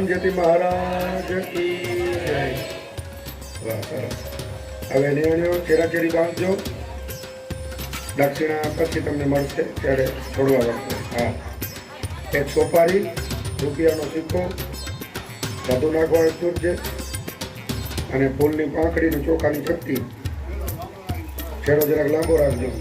હનુમાનજી મહારાજ કી જય. વાહ, સરસ. હવે નિર્ણયો ચેરાચેરી બાંધજો. દક્ષિણા પછી તમને મળશે ત્યારે છોડવા પડશે. હા, એક સોપારી, રૂપિયાનો સિક્કો, વધુ નાખવાનું ચૂરજે અને ફૂલની પાંખડીની ચોખાની ચપટી. છેડો જરાક લાંબો રાખજો.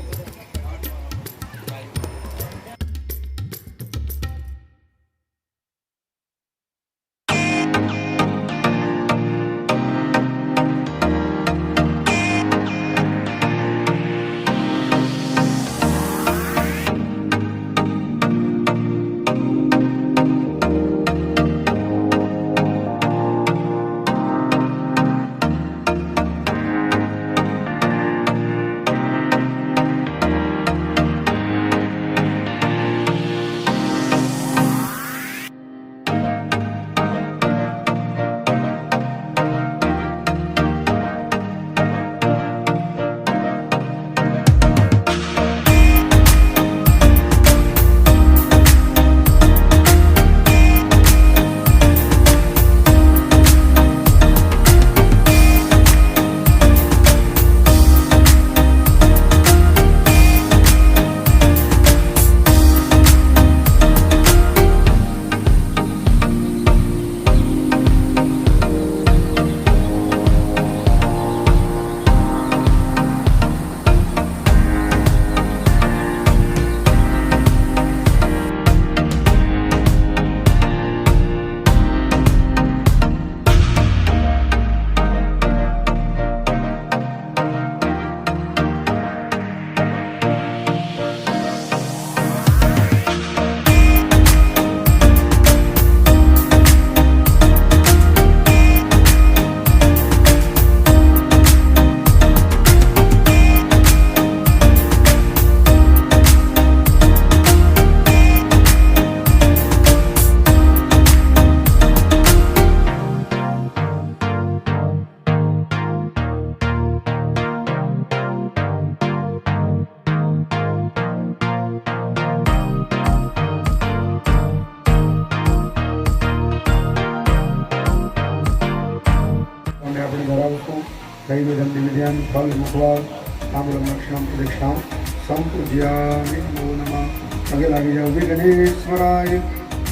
આપણે ધરાવશું દૈવદમ દિવ્યાન ફલ મુખવા તાંબૂલમ લક્ષણમ પ્રદક્ષિણામ સંપૂજ્યામિ નમો નમઃ. પગે લાગી જાઓ. વિઘ્નેશ્વરાય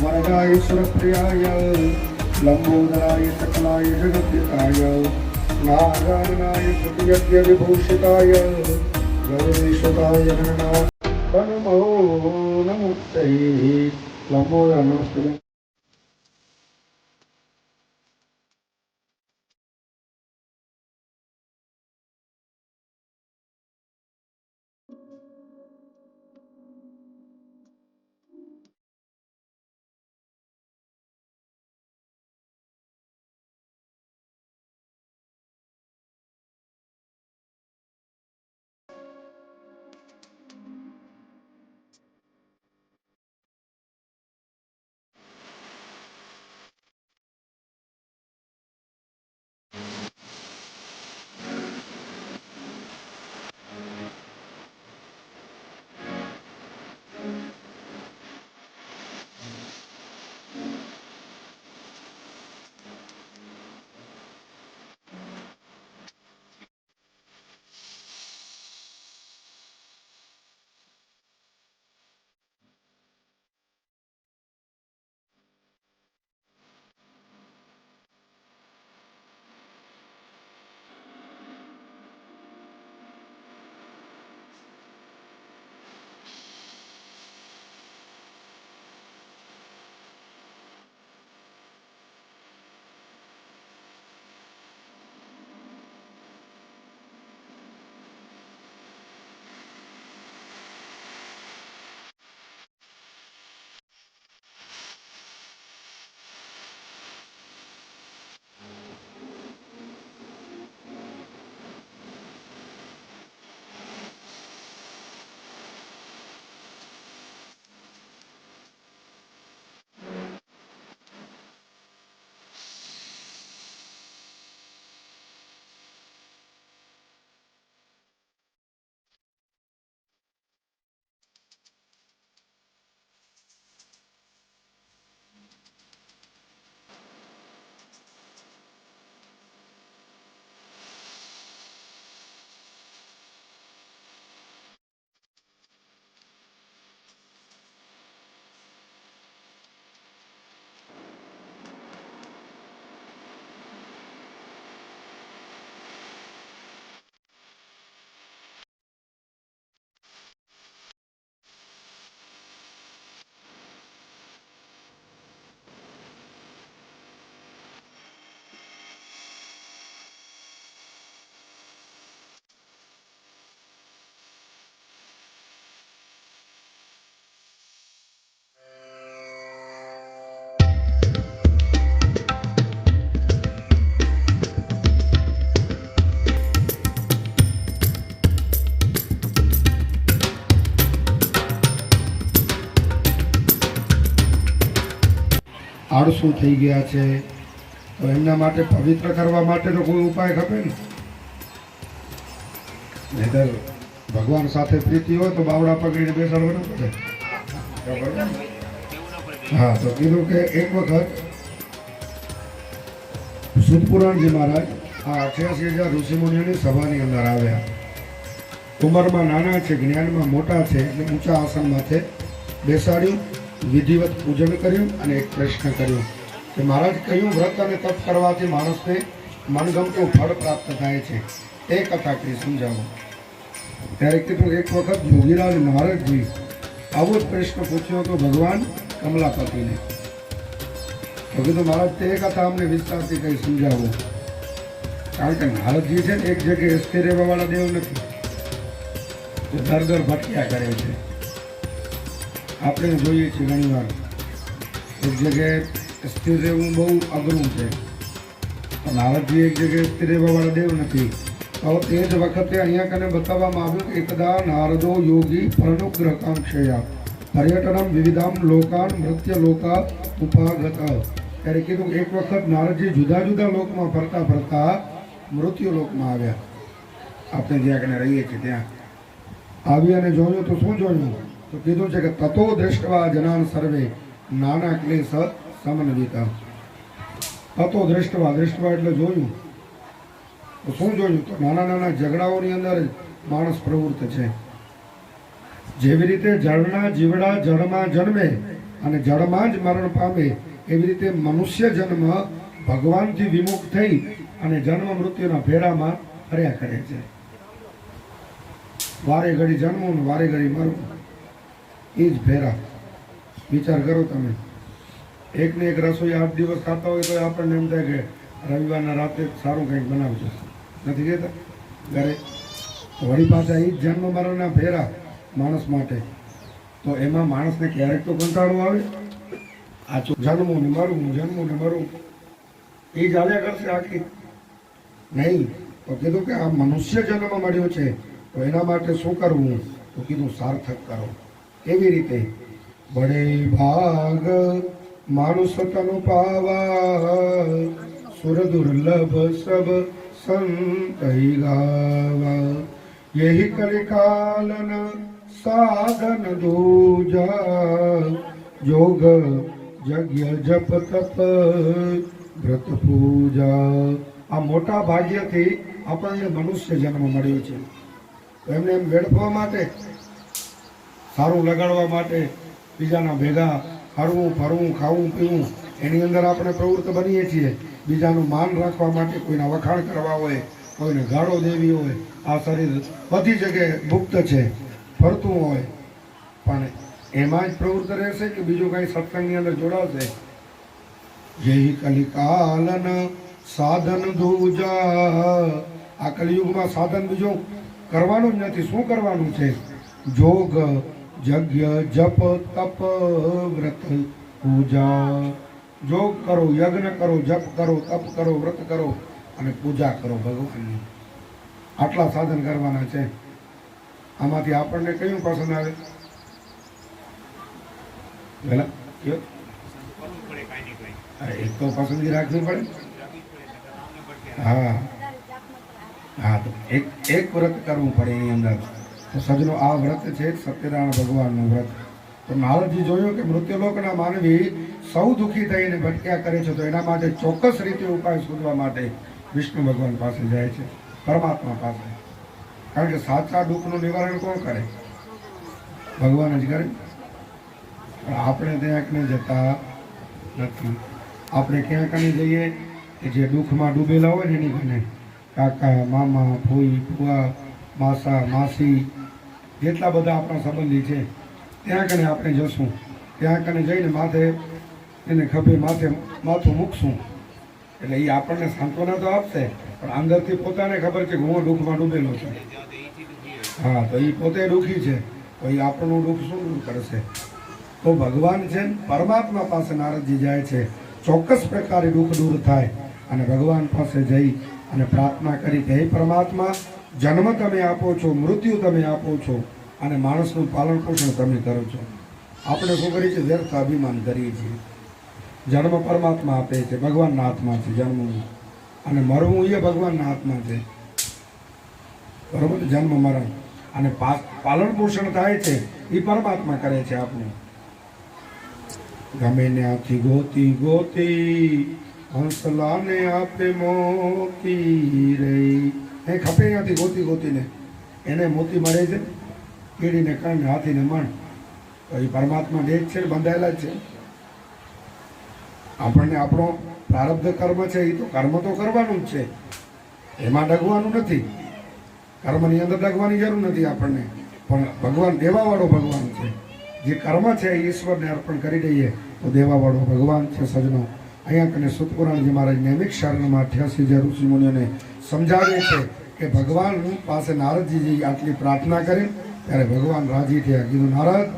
વરદાય સુરપ્રિયાય લંબોદરાય સકલાય જગદ્યતાય નારાયણાય સુતયજ્ઞ વિભૂષિતાય ગૌરીસુતાય નમો નમસ્તે. લંબોદર નમસ્તે. આળસુ થઈ ગયા છે, તો એમના માટે પવિત્ર કરવા માટે તો કોઈ ઉપાય ખપે ને. નહીંતર ભગવાન સાથે પ્રીતિ હોય તો બાવડા પકડીને બેસાડવો ન પડે. હા, તો કીધું કે એક વખત સુતપુરાણજી મહારાજ આ 88,000 ઋષિમુનિઓની સભાની અંદર આવ્યા. ઉંમરમાં નાના છે, જ્ઞાનમાં મોટા છે, એટલે ઊંચા આસન માથે બેસાડ્યું, વિધિવત પૂજન કર્યું અને એક પ્રશ્ન કર્યો કે મહારાજ કયું વ્રત અને તપ કરવાથી માણસને મનગમતું ફળ પ્રાપ્ત થાય છે, એ કથા કહી સમજાવો. ત્યારે કીધું એક વખત યોગીરાજ નારદજી આવો જ પ્રશ્ન પૂછ્યો હતો ભગવાન કમલાપતિને. તો કીધું મહારાજ તે કથા અમને વિસ્તારથી કંઈ સમજાવો. કારણ કે નારદજી છે ને એક જગ્યાએ સ્થિર રહેવાવાળા દેવ નથી, તો દર દર ભટક્યા કરે છે. આપણે જોઈએ છીએ ઘણી વાર એક જગ્યાએ સ્થિર રહેવું બહુ અઘરું છે. નારદજી એક જગ્યાએ સ્થિર રહેવાવાળા દેવ નથી. તો તે જ વખતે અહીંયા કને બતાવવામાં આવ્યું કે એકદા નારદો યોગી પ્રનુગ્રહ કાંક્ષયા પર્યટનમ વિવિધામ લોકાન મૃત્ય લોકા ઉપાગત. ત્યારે કીધું એક વખત નારદજી જુદા જુદા લોકમાં ફરતા ફરતા મૃત્યુ લોકમાં આવ્યા. આપણે જ્યાં કને રહીએ છીએ ત્યાં આવી અને જોયું તો શું જોયું? તો કીધું છે કે તતો દ્રષ્ટવા જનાન સર્વે નાના ક્લેશ સમન્વિતા. તતો દ્રષ્ટવા એટલે જોયું તો શું જોયું? તો નાના નાના ઝઘડાઓની અંદર માણસ પ્રવૃત્ત છે. જેવી રીતે જળના જીવડા જળમાં જન્મે અને જળમાં જ મરણ પામે, એવી રીતે મનુષ્ય જન્મ ભગવાનથી વિમુખ થઈ અને જન્મ મૃત્યુના ફેરામાં ફર્યા કરે છે. વારે ઘડી જન્મવું ને વારે ઘડી મરવું, એ જ ફેરા. વિચાર કરો તમે, એકને એક રસોઈ 8 દિવસ ખાતા હોય તો આપણને એમ થાય કે રવિવારના રાતે સારું કંઈક બનાવજો, નથી કહેતા ઘરે? વળી પાછા એ જ જન્મ મરણના ફેરા માણસ માટે. તો એમાં માણસને ક્યારેક તો કંટાળો આવે. આ જન્મવું ને મરવું, જન્મવું ને મરવું, એ જ હાલ્યા કરશે આખી નહીં. તો કીધું કે આ મનુષ્ય જન્મ મળ્યો છે તો એના માટે શું કરવું? તો કીધું સાર્થક કરો. એવી રીતે બડે ભાગ માનુષ તનુ પાવા સુર દુર્લભ સબ સંત ગાવા યહી કલિકાલન સાધન દૂજા યોગ યજ્ઞ જપ તપ વ્રત પૂજા. આ મોટા ભાગ્યથી આપણને મનુષ્ય જન્મ મળ્યો છે. તો એમને એમ વેડફવા માટે, સારું લગાડવા માટે, બીજાના ભેગા હરવું ફરવું ખાવું પીવું એની અંદર આપણે પ્રવૃત્ત બનીએ છીએ. બીજાનું માન રાખવા માટે, કોઈના વખાણ કરવા હોય, કોઈને ગાળો દેવી હોય. આ શરીર બધી જગ્યાએ મુક્ત છે, ફરતું હોય, પણ એમાં જ પ્રવૃત્ત રહેશે કે બીજું કાંઈ સત્સંગની અંદર જોડાશે? જેહી કલિકાલન સાધન દૂજા. આ કલિયુગમાં સાધન બીજું કરવાનું જ નથી. શું કરવાનું છે? જોગ યજ્ઞ જપ તપ વ્રત પૂજા. જોગ કરો, યજ્ઞ કરો, જપ કરો, તપ કરો, વ્રત કરો અને પૂજા કરો ભગવાનની. આટલા સાધન કરવાના છે. આમાંથી આપણને કયું પસંદ આવે? પેલા એક તો પસંદગી રાખવી પડે. હા હા, તો એક વ્રત કરવું પડે એની અંદર. તો સજનો આ વ્રત છે સત્યનારાયણ ભગવાનનું વ્રત. તો નારદજી જોયું કે મૃત્યુલોકના માનવી સૌ દુઃખી થઈને ભટક્યા કરે છે, તો એના માટે ચોક્કસ રીતે ઉપાય શોધવા માટે વિષ્ણુ ભગવાન પાસે જાય છે, પરમાત્મા પાસે. કારણ કે સાચા દુઃખનું નિવારણ કોણ કરે? ભગવાન જ કરે. પણ આપણે ત્યાં કને જતા નથી. આપણે ક્યાં કને જઈએ કે જે દુઃખમાં ડૂબેલા હોય ને એની કને, કાકા મામા ફોઈ ફુવા માસા માસી જેટલા બધા આપણા સંબંધી છે ત્યાં કને આપણે જશું. ત્યાં કને જઈને માથે એને ખભે માથે માથું મૂકશું એટલે એ આપણને સાંત્વના તો આપશે, પણ અંદરથી પોતાને ખબર છે કે હું દુઃખમાં ડૂબેલો છું. હા, તો એ પોતે દુઃખી છે, તો એ આપણનું દુઃખ શું દૂર કરશે? તો ભગવાન છે પરમાત્મા પાસે નારદજી જાય છે, ચોક્કસ પ્રકારે દુઃખ દૂર થાય અને ભગવાન પાસે જઈ અને પ્રાર્થના કરી કે હે પરમાત્મા, જન્મ તમે આપો છો, મૃત્યુ તમે આપો છો અને માણસનું પાલન પોષણ તમે કરો છો. આપણે શું કરીએ છીએ? વ્યર્થ અભિમાન કરીએ છીએ. જન્મ પરમાત્મા આપે છે, ભગવાનના હાથમાં છે જન્મવું, અને મરવું એ ભગવાનના હાથમાં છે. બરોબર, જન્મ મરણ અને પાલન પોષણ થાય છે એ પરમાત્મા કરે છે આપણું. ગમે ત્યાંથી ગોતી ગોતી હંસલાને આપે મોતી રે. એ ખપે ત્યાંથી ગોતી ગોતીને એને મોતી મળે છે. કીડીને કણ, હાથીને મણ, તો એ પરમાત્મા દેહ છે, બંધાયેલા જ છે. આપણને આપણો પ્રારબ્ધ કર્મ છે એ તો કર્મ તો કરવાનું જ છે, એમાં ડગવાનું નથી. કર્મની અંદર ડગવાની જરૂર નથી આપણને, પણ ભગવાન દેવાવાળો ભગવાન છે. જે કર્મ છે એ ઈશ્વરને અર્પણ કરી દઈએ તો દેવાવાળો ભગવાન છે. સજનો, અહીંયા કને સુતપુરાણજી મહારાજ નૈમિક શારણમાં 88 ઋષિ મુનિઓને સમજાવે છે કે ભગવાન પાસે નારદજી આટલી પ્રાર્થના કરી ત્યારે ભગવાન રાજી થયા. કીધું, નારદ,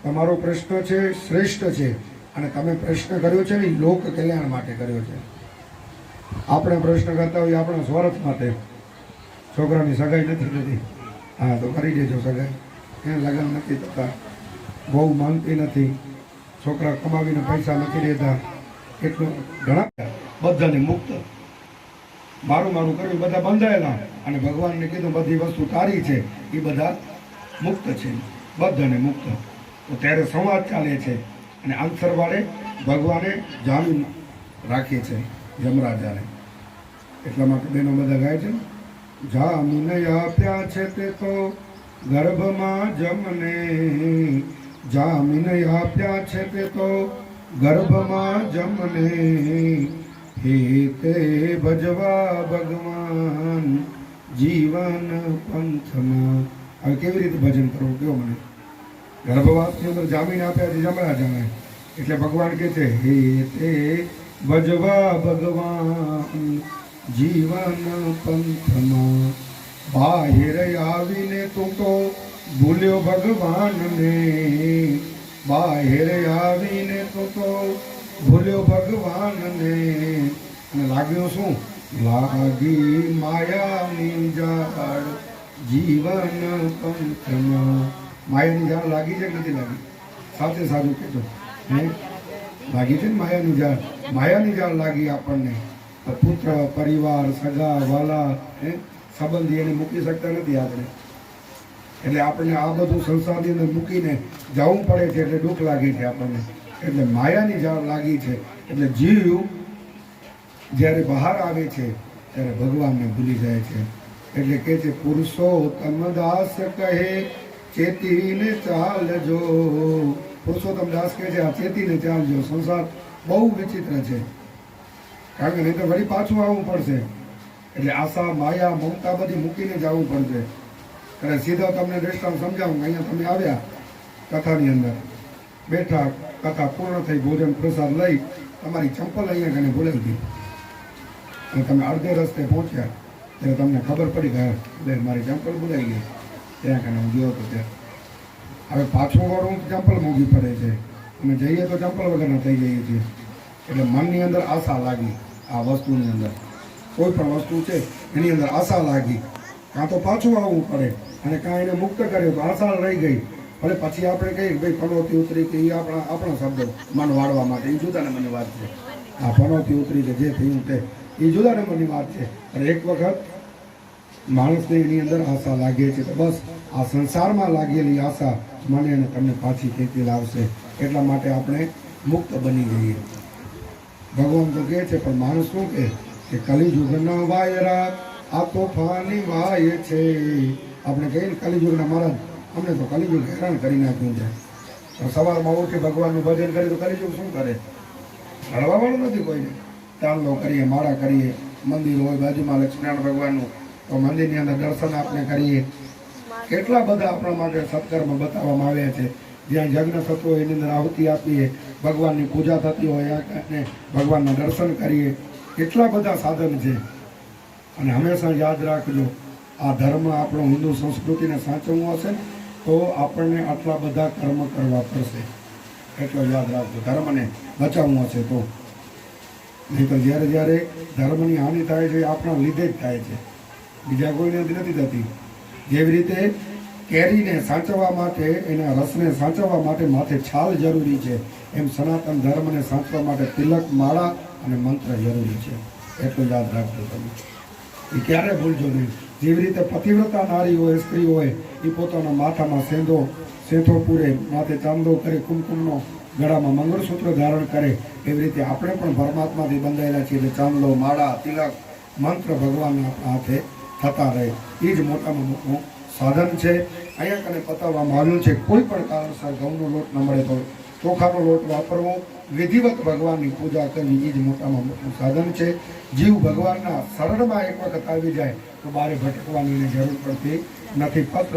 તમારો પ્રશ્ન છે શ્રેષ્ઠ છે, અને તમે પ્રશ્ન કર્યો છે ને એ લોક કલ્યાણ માટે કર્યો છે. આપણે પ્રશ્ન કરતા હોઈએ આપણા સ્વાર્થ માટે. છોકરાની સગાઈ નથી થતી, હા તો કરી દેજો સગાઈ. એને લગ્ન નથી થતા, બહુ માનતી નથી, છોકરા કમાવીને પૈસા નથી દેતા, એટલું ઘણા બધાને મુક્ત મારું મારું કર્યું, બધા બંધાયેલા. અને ભગવાનને કીધું બધી વસ્તુ તારી છે, એ બધા મુક્ત છે, બધાને મુક્ત. તો ત્યારે સંવાદ ચાલે છે, અને આન્સર વાળે ભગવાને જામીન રાખી છે યમરાજાને. એટલા માટે બેનો બધા ગાય છે ને, જામીન આપ્યા છે તે તો ગર્ભમાં જમને, જામીન આપ્યા છે તે તો ગર્ભમાં જમને, હે તે ભજવા ભગવાન જીવન પંથમાં. હવે કેવી રીતે ભજન કરવું કયો મને? ગર્ભવાસની અંદર જામીન આપ્યા છે યમરાજાને, એટલે ભગવાન કહે છે હે તે ભજવા ભગવાન જીવન પંથમાં. બાહેર આવીને તું તો ભૂલ્યો ભગવાનને, બાહેર આવીને તું તો ભૂલ્યો ભગવાનને. અને લાગ્યું શું? લાગી માયાની જાળ જીવન પંથમાં. માયાની જાળ લાગી છે કે નથી લાગી? સાથે સાચું કહેજો. હે, લાગી છે ને માયાની જાળ? માયાની જાળ લાગી આપણને. પુત્ર, પરિવાર, સગા વાલા, સંબંધી એને મૂકી શકતા નથી આપણે. એટલે આપણને આ બધું સંસારની અંદર મૂકીને જવું પડે છે, એટલે દુઃખ લાગે છે આપણને. એટલે માયાની જાળ લાગી છે. એટલે જીવ જ્યારે બહાર આવે છે ત્યારે ભગવાનને ભૂલી જાય છે. એટલે કહે છે પુરુષોત્તમ દાસ કહે ચેતીને ચાલજો. પુરુષોત્તમ દાસ કહે છે આ ચેતીને ચાલજો. સંસાર બહુ વિચિત્ર છે, કારણ કે નહીં તો વળી પાછું આવવું પડશે. એટલે આશા, માયા, મમતા બધી મૂકીને જવું પડશે. એટલે સીધો તમને દ્રષ્ટાંત સમજાવું. અહીંયા તમે આવ્યા કથાની અંદર બેઠા, કથા પૂર્ણ થઈ, ભોજન પ્રસાદ લઈ, તમારી ચંપલ અહીંયા કને ભૂલાઈ ગઈ, અને તમે અડધે રસ્તે પહોંચ્યા ત્યારે તમને ખબર પડી કે મારી ચંપલ ભૂલાઈ ગઈ. ત્યાં કને હું ગયો હતો ત્યાં. હવે પાછું વાળું ચંપલ મોંઘી પડે છે, અમે જઈએ તો ચંપલ વગરના થઈ જઈએ છીએ. એટલે મનની અંદર આશા લાગી, આ વસ્તુની અંદર કોઈ પણ વસ્તુ છે એની અંદર આશા લાગી, કાં તો પાછું આવવું પડે, અને કાં એને મુક્ત કર્યો તો આશા રહી ગઈ. ભલે પછી આપણે કહીએ ભાઈ પનોતી ઉતરી કે એ આપણા શબ્દો મન વાળવા માટે, એ જુદા નંબરની વાત છે. આ પનોતી ઉતરી કે જે થયું તે એ જુદા નંબરની વાત છે. અને એક વખત માણસને એની અંદર આશા લાગે છે, તો બસ આ સંસારમાં લાગેલી આશા મને અને તમને પાછી ખેંચી લાવશે. એટલા માટે આપણે મુક્ત બની જઈએ. ભગવાન તો કહે છે, પણ માણસ શું કહે કે કલિયુગના વાયરા આ તોફાની વાય છે. આપણે કહીએ ને કલિયુગના મહારાજ, અમને તો કલિયુગ હેરાન કરી નાખ્યું છે. સવારમાં ઉઠી ભગવાનનું ભજન કરીએ તો કલિયુગ શું કરે? લડવાવાળું નથી કોઈને. ચાંદલો કરીએ, માળા કરીએ, મંદિર હોય બાજુમાં લક્ષ્મીનારાયણ ભગવાનનું, તો મંદિરની અંદર દર્શન આપણે કરીએ. કેટલા બધા આપણા માટે સત્કર્મ બતાવવામાં આવ્યા છે. જ્યાં યજ્ઞ થતો હોય એની અંદર આહુતિ આપીએ, ભગવાનની પૂજા થતી હોય અને ભગવાનના દર્શન કરીએ. કેટલા બધા સાધન છે. અને હંમેશા યાદ રાખજો, આ ધર્મ આપણો હિન્દુ સંસ્કૃતિને સાચવવું હશે ને તો આપણને આટલા બધા કર્મ કરવા પડશે. એટલો યાદ રાખજો, ધર્મને બચાવવું હશે તો. નહીં તો જ્યારે જ્યારે ધર્મની હાનિ થાય છે એ આપણા લીધે જ થાય છે, બીજા કોઈને નથી થતી. જેવી રીતે કેરીને સાચવવા માટે, એના રસને સાચવવા માટે માથે છાલ જરૂરી છે, એમ સનાતન ધર્મને સાચવવા માટે તિલક, માળા અને મંત્ર જરૂરી છે. એટલું યાદ રાખજો તમે, એ ક્યારે ભૂલજો નહીં. જેવી રીતે પતિવ્રતા નારી હોય, સ્ત્રી હોય, એ પોતાના માથામાં સેંધો પૂરે, માથે ચાંદો કરે, કુમકુમનો ગળામાં મંગળસૂત્ર ધારણ કરે, એવી રીતે આપણે પણ પરમાત્માથી બંધાયેલા છીએ. એટલે ચાંદલો, માળા, તિલક, મંત્ર ભગવાનના હાથે થતા રહે, એ જ મોટામાં મોટું સાધન છે. અહીંયા કને બતાવવામાં આવ્યું છે, કોઈ પણ કારણસર ઘઉંનો લોટ ન મળે તો ચોખાનો લોટ વાપરવો, વિધિવત ભગવાનની પૂજા કરવી, એ જ મોટામાં મોટું સાધન છે. જીવ ભગવાનના શરણમાં એક વખત આવી જાય તો બારે ભટકવાની જરૂર પડતી નથી. પત્ર